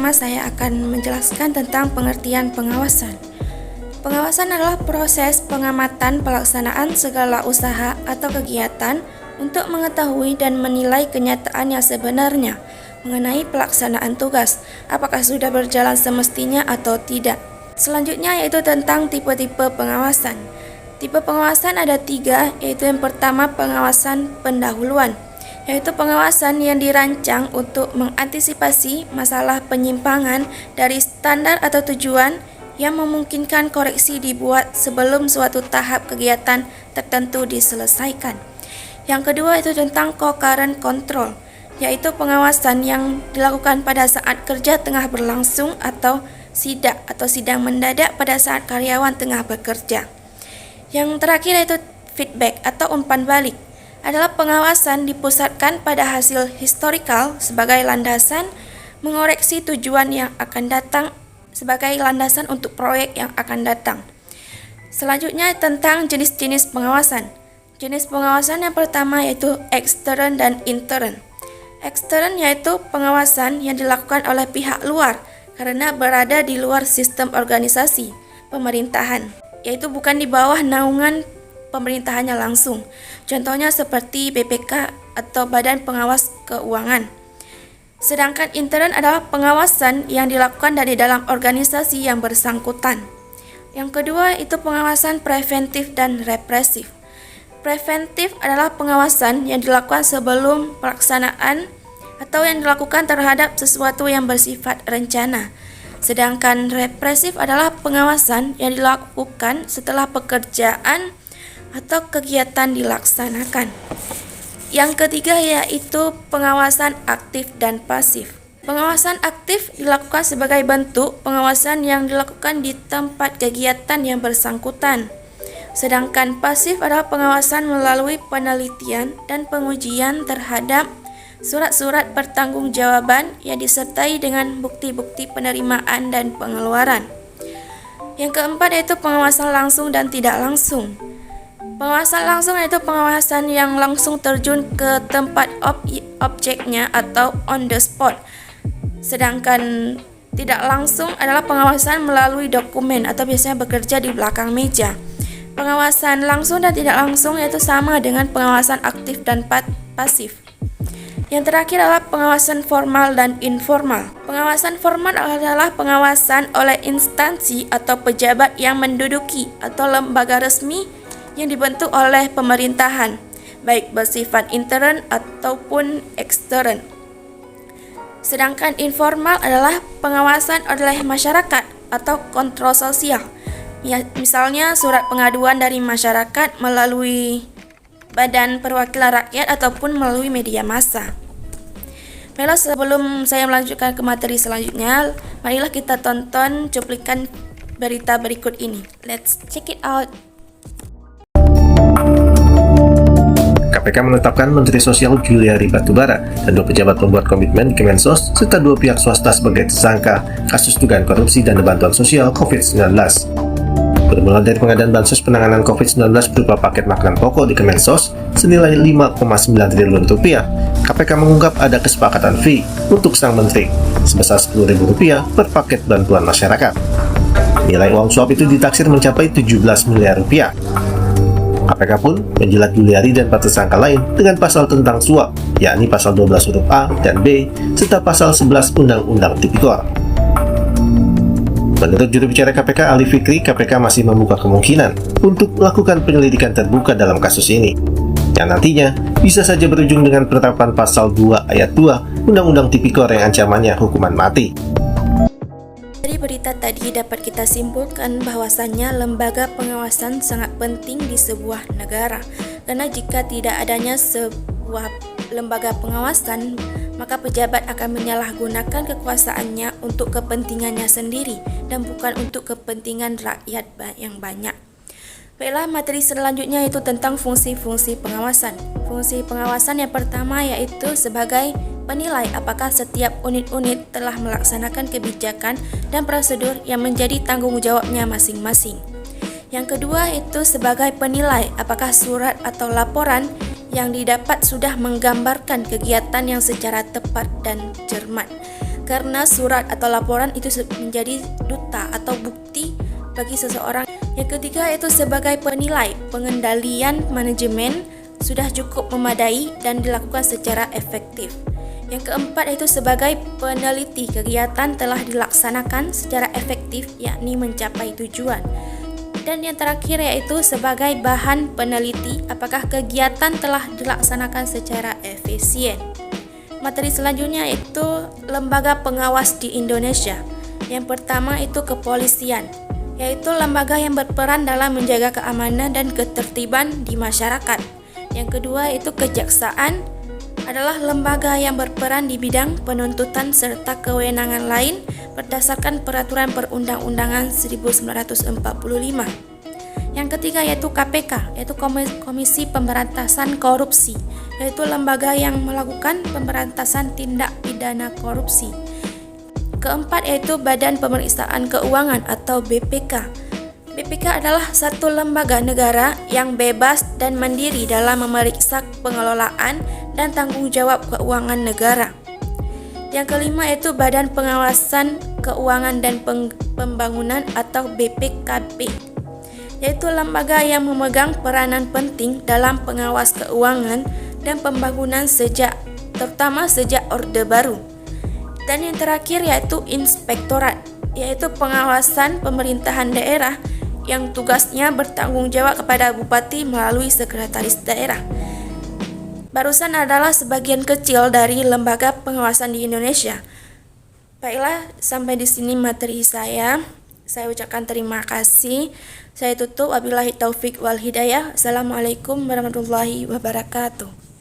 pertama saya akan menjelaskan tentang pengertian pengawasan. Pengawasan adalah proses pengamatan pelaksanaan segala usaha atau kegiatan untuk mengetahui dan menilai kenyataan yang sebenarnya mengenai pelaksanaan tugas, apakah sudah berjalan semestinya atau tidak. Selanjutnya yaitu tentang tipe-tipe pengawasan. Tipe pengawasan ada 3, yaitu yang pertama pengawasan pendahuluan, yaitu pengawasan yang dirancang untuk mengantisipasi masalah penyimpangan dari standar atau tujuan yang memungkinkan koreksi dibuat sebelum suatu tahap kegiatan tertentu diselesaikan. Yang kedua itu tentang concurrent control, yaitu pengawasan yang dilakukan pada saat kerja tengah berlangsung atau sidang mendadak pada saat karyawan tengah bekerja. Yang terakhir yaitu feedback atau umpan balik, adalah pengawasan dipusatkan pada hasil historikal sebagai landasan mengoreksi tujuan yang akan datang sebagai landasan untuk proyek yang akan datang. Selanjutnya tentang jenis-jenis pengawasan. Jenis pengawasan yang pertama yaitu extern dan intern. Extern yaitu pengawasan yang dilakukan oleh pihak luar karena berada di luar sistem organisasi pemerintahan, yaitu bukan di bawah naungan pemerintahannya langsung. Contohnya seperti BPK atau Badan Pengawas Keuangan. Sedangkan intern adalah pengawasan yang dilakukan dari dalam organisasi yang bersangkutan. Yang kedua itu pengawasan preventif dan represif. Preventif adalah pengawasan yang dilakukan sebelum pelaksanaan atau yang dilakukan terhadap sesuatu yang bersifat rencana. Sedangkan represif adalah pengawasan yang dilakukan setelah pekerjaan atau kegiatan dilaksanakan. Yang ketiga yaitu pengawasan aktif dan pasif. Pengawasan aktif dilakukan sebagai bentuk pengawasan yang dilakukan di tempat kegiatan yang bersangkutan. Sedangkan pasif adalah pengawasan melalui penelitian dan pengujian terhadap surat-surat pertanggungjawaban yang disertai dengan bukti-bukti penerimaan dan pengeluaran. Yang keempat yaitu pengawasan langsung dan tidak langsung. Pengawasan langsung yaitu pengawasan yang langsung terjun ke tempat objeknya atau on the spot. Sedangkan tidak langsung adalah pengawasan melalui dokumen atau biasanya bekerja di belakang meja. Pengawasan langsung dan tidak langsung yaitu sama dengan pengawasan aktif dan pasif. Yang terakhir adalah pengawasan formal dan informal. Pengawasan formal adalah pengawasan oleh instansi atau pejabat yang menduduki atau lembaga resmi yang dibentuk oleh pemerintahan, baik bersifat intern ataupun ekstern. Sedangkan informal adalah pengawasan oleh masyarakat atau kontrol sosial. Ya, misalnya surat pengaduan dari masyarakat melalui Badan Perwakilan Rakyat ataupun melalui media massa. Baiklah, sebelum saya melanjutkan ke materi selanjutnya, marilah kita tonton cuplikan berita berikut ini. Let's check it out. KPK menetapkan Menteri Sosial Juliari Batubara dan 2 pejabat pembuat komitmen di Kemensos serta 2 pihak swasta sebagai tersangka kasus dugaan korupsi dana bantuan sosial COVID-19. Bermula dari pengadaan bansos penanganan COVID-19 berupa paket makanan pokok di Kemensos senilai 5,9 triliun rupiah, KPK mengungkap ada kesepakatan fee untuk sang menteri sebesar Rp10.000 per paket bantuan masyarakat. Nilai uang suap itu ditaksir mencapai 17 miliar rupiah. KPK pun menjelat Juliari dan 4 tersangka lain dengan pasal tentang suap, yakni pasal 12 huruf A dan B, serta pasal 11 Undang-Undang Tipikor. Menurut juru bicara KPK Ali Fikri, KPK masih membuka kemungkinan untuk melakukan penyelidikan terbuka dalam kasus ini, yang nantinya bisa saja berujung dengan penetapan pasal 2 ayat 2 Undang-Undang Tipikor yang ancamannya hukuman mati. Dari berita tadi dapat kita simpulkan bahwasannya lembaga pengawasan sangat penting di sebuah negara, karena jika tidak adanya sebuah lembaga pengawasan, maka pejabat akan menyalahgunakan kekuasaannya untuk kepentingannya sendiri dan bukan untuk kepentingan rakyat yang banyak. Baiklah, materi selanjutnya itu tentang fungsi-fungsi pengawasan. Fungsi pengawasan yang pertama yaitu sebagai penilai apakah setiap unit-unit telah melaksanakan kebijakan dan prosedur yang menjadi tanggung jawabnya masing-masing. Yang kedua itu sebagai penilai apakah surat atau laporan yang didapat sudah menggambarkan kegiatan yang secara tepat dan cermat. karena surat atau laporan itu menjadi duta atau bukti bagi seseorang. Yang ketiga itu sebagai penilai pengendalian manajemen sudah cukup memadai dan dilakukan secara efektif. Yang keempat itu sebagai peneliti kegiatan telah dilaksanakan secara efektif, yakni mencapai tujuan. Dan yang terakhir yaitu sebagai bahan peneliti apakah kegiatan telah dilaksanakan secara efisien. Materi selanjutnya itu lembaga pengawas di Indonesia. Yang pertama itu kepolisian, yaitu lembaga yang berperan dalam menjaga keamanan dan ketertiban di masyarakat. Yang kedua itu kejaksaan, adalah lembaga yang berperan di bidang penuntutan serta kewenangan lain berdasarkan peraturan perundang-undangan 1945. Yang ketiga yaitu KPK, yaitu Komisi Pemberantasan Korupsi, yaitu lembaga yang melakukan pemberantasan tindak pidana korupsi. Keempat yaitu Badan Pemeriksaan Keuangan atau BPK. BPK adalah satu lembaga negara yang bebas dan mandiri dalam memeriksa pengelolaan dan tanggung jawab keuangan negara. Yang kelima yaitu Badan Pengawasan Keuangan dan Pembangunan atau BPKP, yaitu lembaga yang memegang peranan penting dalam pengawas keuangan dan pembangunan terutama sejak Orde Baru. Dan yang terakhir yaitu Inspektorat, yaitu pengawasan pemerintahan daerah yang tugasnya bertanggung jawab kepada Bupati melalui Sekretaris Daerah. Barusan adalah sebagian kecil dari lembaga pengawasan di Indonesia. Baiklah, sampai di sini materi saya. Saya ucapkan terima kasih. Saya tutup, wabillahi taufik wal hidayah. Assalamualaikum warahmatullahi wabarakatuh.